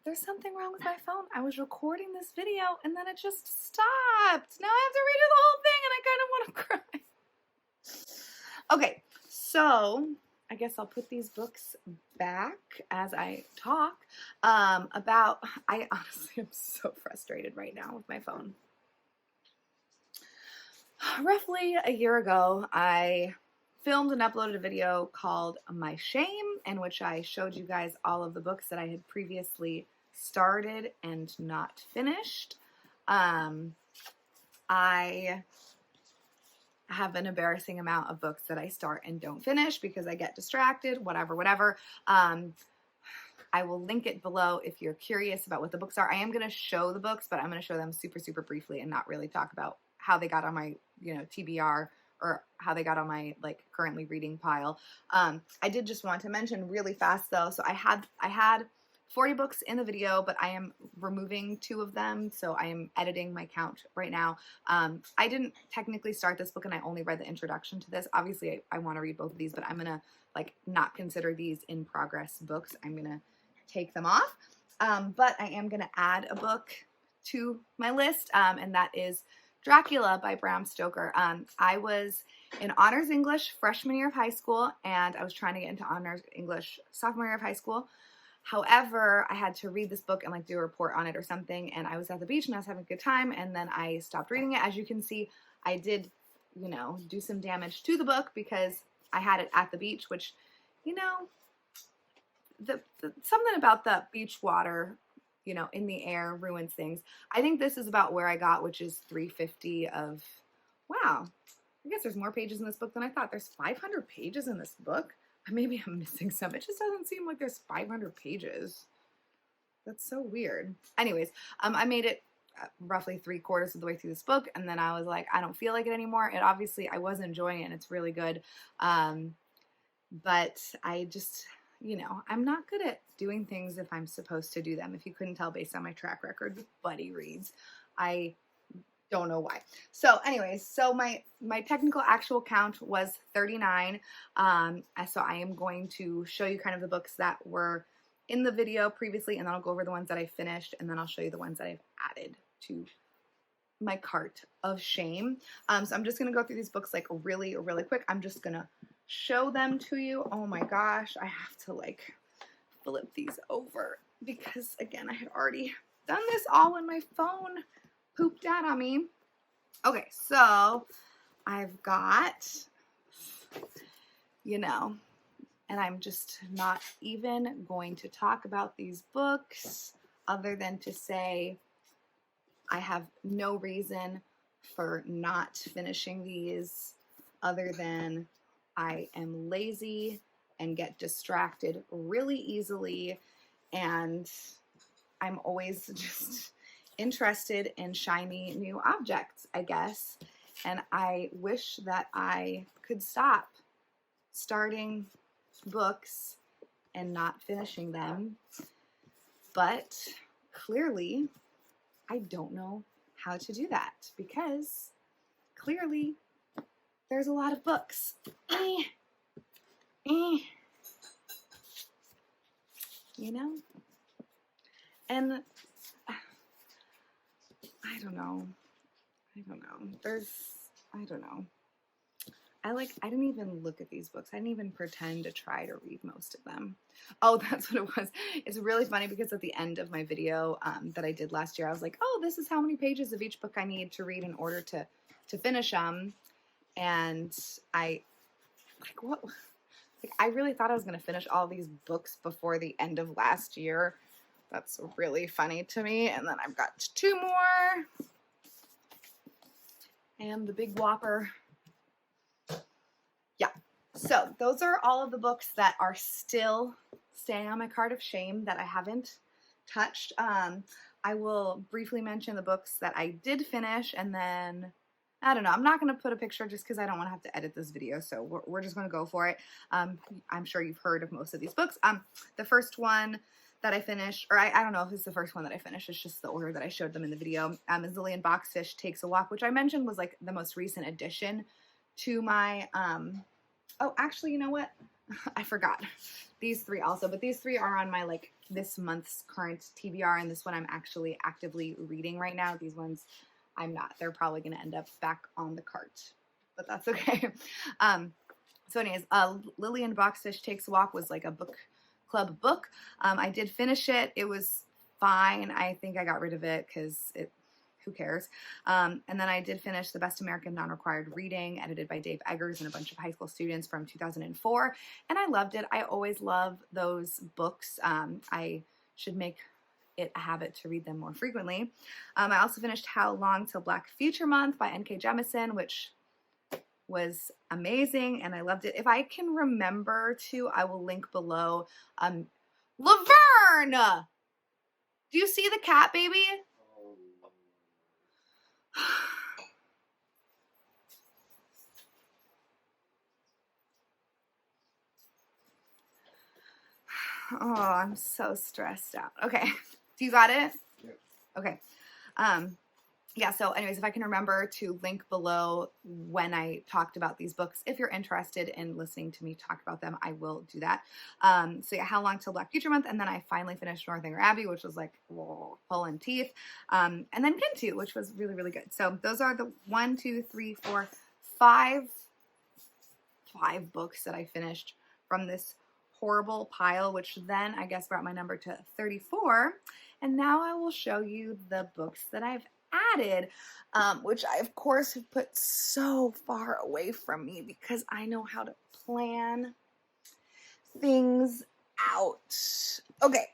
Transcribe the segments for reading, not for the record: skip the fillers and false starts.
there's something wrong with my phone. I was recording this video and then it just stopped. Now I have to redo the whole thing and I kind of want to cry. Okay, so I guess I'll put these books back as I talk about, I honestly am so frustrated right now with my phone. Roughly a year ago, I filmed and uploaded a video called My Shame, in which I showed you guys all of the books that I had previously started and not finished. I have an embarrassing amount of books that I start and don't finish because I get distracted, whatever. I will link it below if you're curious about what the books are. I am going to show the books, but I'm going to show them super briefly and not really talk about how they got on my, TBR or how they got on my currently reading pile. I did just want to mention really fast though. So I had 40 books in the video, but I am removing 2 of them. So I am editing my count right now. I didn't technically start this book and I only read the introduction to this. Obviously I want to read both of these, but I'm going to not consider these in progress books. I'm going to take them off. But I am going to add a book to my list. And that is Dracula by Bram Stoker. I was in honors English freshman year of high school, and I was trying to get into honors English sophomore year of high school. However, I had to read this book and do a report on it or something, and I was at the beach and I was having a good time, and then I stopped reading it. As you can see, I did, do some damage to the book because I had it at the beach, which, something about the beach water, in the air ruins things. I think this is about where I got, which is 350 of, wow, I guess there's more pages in this book than I thought. There's 500 pages in this book. Maybe I'm missing some. It just doesn't seem like there's 500 pages. That's so weird. Anyways, I made it roughly 3/4 of the way through this book, and then I was like, I don't feel like it anymore. And obviously I was enjoying it and it's really good. But I just, I'm not good at doing things if I'm supposed to do them. If you couldn't tell based on my track record with buddy reads, I don't know why. So anyways, so my technical actual count was 39. So I am going to show you kind of the books that were in the video previously, and then I'll go over the ones that I finished, and then I'll show you the ones that I've added to my cart of shame. So I'm just going to go through these books really quick. I'm just going to show them to you. Oh my gosh, I have to flip these over because again, I had already done this all when my phone pooped out on me. Okay, so I've got, and I'm just not even going to talk about these books other than to say I have no reason for not finishing these other than I am lazy and get distracted really easily, and I'm always just interested in shiny new objects, I guess, and I wish that I could stop starting books and not finishing them, but clearly I don't know how to do that because clearly there's a lot of books. And I don't know. I didn't even look at these books. I didn't even pretend to try to read most of them. Oh, that's what it was. It's really funny because at the end of my video that I did last year, I was like, oh, this is how many pages of each book I need to read in order to finish them. And I really thought I was going to finish all these books before the end of last year. That's really funny to me. And then I've got 2 more. And the big whopper. Yeah. So those are all of the books that are still staying on my cart of shame that I haven't touched. I will briefly mention the books that I did finish, and then I don't know. I'm not going to put a picture just because I don't want to have to edit this video, so we're just going to go for it. I'm sure you've heard of most of these books. The first one that I finished, or I don't know if it's the first one that I finished, it's just the order that I showed them in the video, is Lillian Boxfish Takes a Walk, which I mentioned was the most recent addition to my, oh, actually, you know what? I forgot these three also, but these three are on my like this month's current TBR, and this one I'm actually actively reading right now. These ones I'm not. They're probably going to end up back on the cart, but that's okay. So anyways, Lillian Boxfish Takes a Walk was like a book club book. I did finish it. It was fine. I think I got rid of it because who cares? And then I did finish The Best American Nonrequired Reading, edited by Dave Eggers and a bunch of high school students from 2004. And I loved it. I always love those books. I should make it a habit to read them more frequently. I also finished How Long Till Black Future Month by N.K. Jemisin, which was amazing, and I loved it. If I can remember to, I will link below. Laverne! Do you see the cat, baby? Oh, I'm so stressed out. Okay. Do you got it? Yeah. Okay. Yeah, so anyways, if I can remember to link below when I talked about these books, if you're interested in listening to me talk about them, I will do that. So yeah, How Long Till Black Future Month, and then I finally finished Northanger Abbey, which was like pulling teeth, and then Kintu, which was really, really good. So those are the 1, 2, 3, 4, 5 books that I finished from this horrible pile, which then I guess brought my number to 34. And now I will show you the books that I've added, which I of course have put so far away from me because I know how to plan things out. Okay,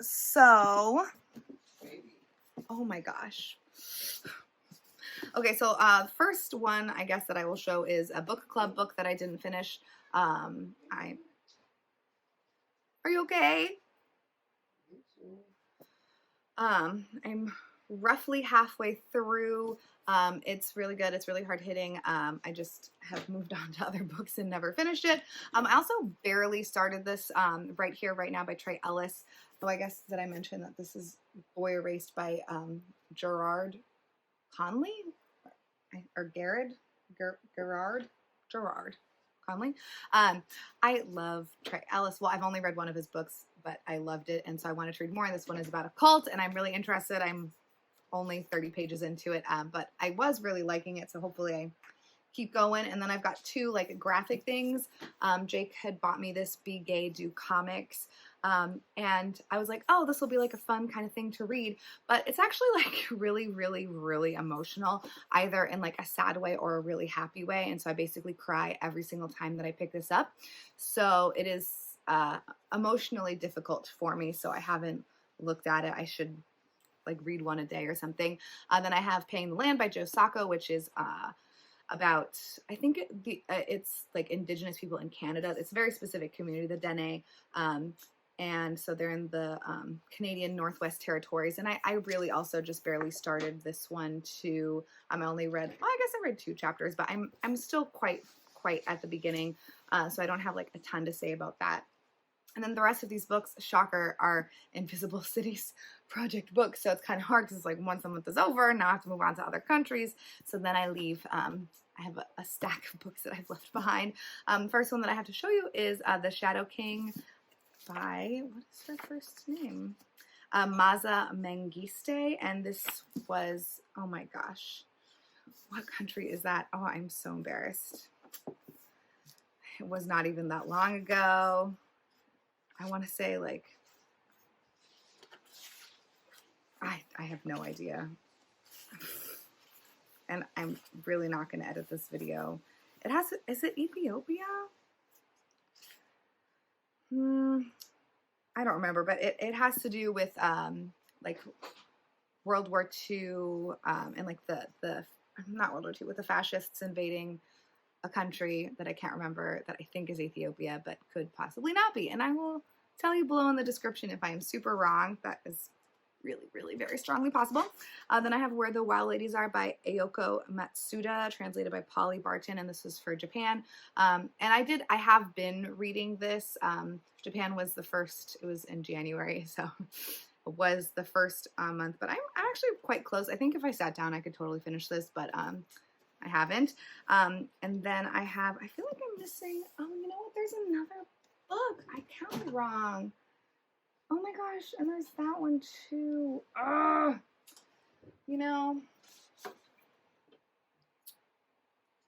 so, oh my gosh. Okay, so first one I guess that I will show is a book club book that I didn't finish. Are you okay? I'm roughly halfway through. It's really good. It's really hard hitting. I just have moved on to other books and never finished it. I also barely started this Right Here, Right Now by Trey Ellis. Oh, I guess did I mention that this is Boy Erased by Gerard Conley? Or Gerard Conley. I love Trey Ellis. Well, I've only read one of his books, but I loved it, and so I wanted to read more. And this one is about a cult, and I'm really interested. I'm only 30 pages into it, but I was really liking it, so hopefully I keep going. And then I've got 2 like graphic things. Jake had bought me this Be Gay Do Comics, and I was like, oh, this will be like a fun kind of thing to read, but it's actually like really, really, really emotional, either in like a sad way or a really happy way, and so I basically cry every single time that I pick this up. So it is emotionally difficult for me, so I haven't looked at it. I should like read one a day or something. Then I have Paying the Land by Joe Sacco, which is about, I think it's like Indigenous people in Canada. It's a very specific community, the Dene, and so they're in the Canadian Northwest Territories. And I really also just barely started this one too. I only read, well, I guess I read 2 chapters, but I'm still quite at the beginning, so I don't have like a ton to say about that. And then the rest of these books, shocker, are Invisible Cities project books. So it's kind of hard because it's like once a month is over, now I have to move on to other countries. So then I leave, I have a stack of books that I've left behind. First one that I have to show you is The Shadow King by, what is her first name? Maza Mengiste. And this was, oh my gosh, what country is that? Oh, I'm so embarrassed. It was not even that long ago. I want to say like, I have no idea. And I'm really not going to edit this video. It has, is it Ethiopia? I don't remember, but it has to do with like World War II and like the not World War II, with the fascists invading a country that I can't remember, that I think is Ethiopia, but could possibly not be. And I will tell you below in the description if I am super wrong. That is really, really very strongly possible. Then I have Where the Wild Ladies Are by Ayoko Matsuda, translated by Polly Barton, and this is for Japan. And I have been reading this. Japan was the first, it was in January, so it was the first month, but I'm actually quite close. I think if I sat down, I could totally finish this, but I haven't. And then I feel like I'm missing, oh, you know what? There's another book. I counted wrong. Oh my gosh, and there's that one too. Ugh. You know,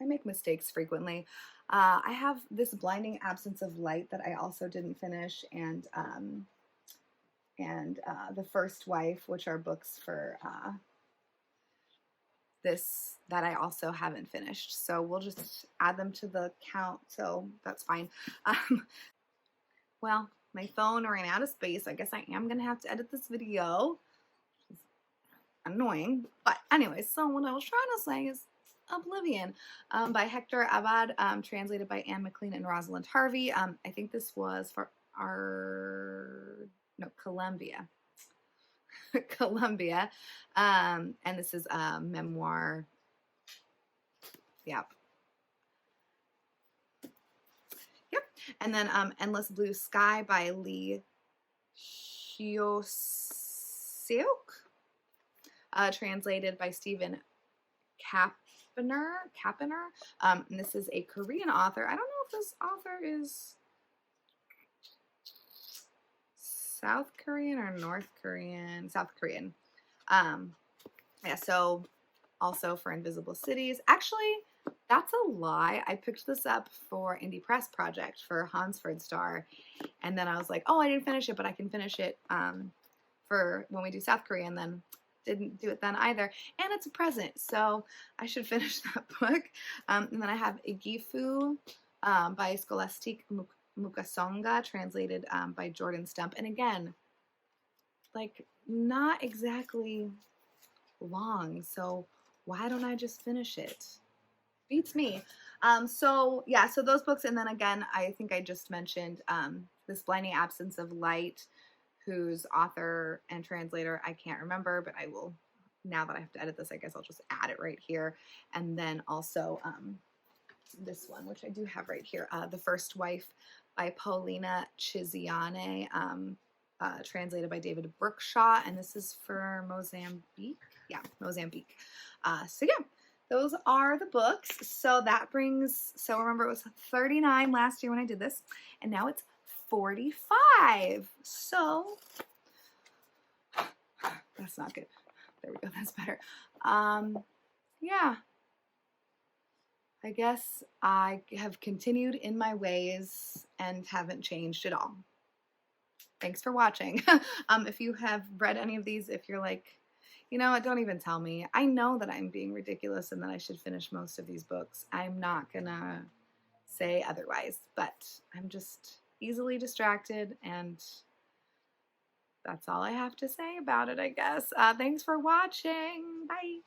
I make mistakes frequently. I have This Blinding Absence of Light that I also didn't finish, and The First Wife, which are books for this that I also haven't finished. So we'll just add them to the count, so that's fine. Well, my phone ran out of space. I guess I am going to have to edit this video. Annoying. But anyways, so what I was trying to say is Oblivion by Hector Abad, translated by Anne McLean and Rosalind Harvey. I think this was for Columbia. Columbia. And this is a memoir. Yep. And then Endless Blue Sky by Lee Hyoseok, translated by Stephen Kappener. And this is a Korean author. I don't know if this author is South Korean or North Korean. South Korean. Yeah, so also for Invisible Cities. Actually, that's a lie. I picked this up for Indie Press Project for Hansford Star. And then I was like, oh, I didn't finish it, but I can finish it for when we do South Korea, and then didn't do it then either. And it's a present, so I should finish that book. And then I have Igifu by Scholastique Mukasonga, translated by Jordan Stump. And again, like, not exactly long, so why don't I just finish it? Beats me. So yeah, so those books, and then again, I think I just mentioned This Blinding Absence of Light, whose author and translator I can't remember, but I will, now that I have to edit this, I guess I'll just add it right here. And then also this one, which I do have right here, The First Wife by Paulina Chiziane, translated by David Brookshaw, and this is for Mozambique. Yeah, Mozambique. So yeah, those are the books. So that brings, so remember it was 39 last year when I did this, and now it's 45. So that's not good. There we go, that's better. Yeah, I guess I have continued in my ways and haven't changed at all. Thanks for watching. If you have read any of these, if you're like, you know what, don't even tell me. I know that I'm being ridiculous and that I should finish most of these books. I'm not gonna say otherwise, but I'm just easily distracted, and that's all I have to say about it, I guess. Thanks for watching. Bye.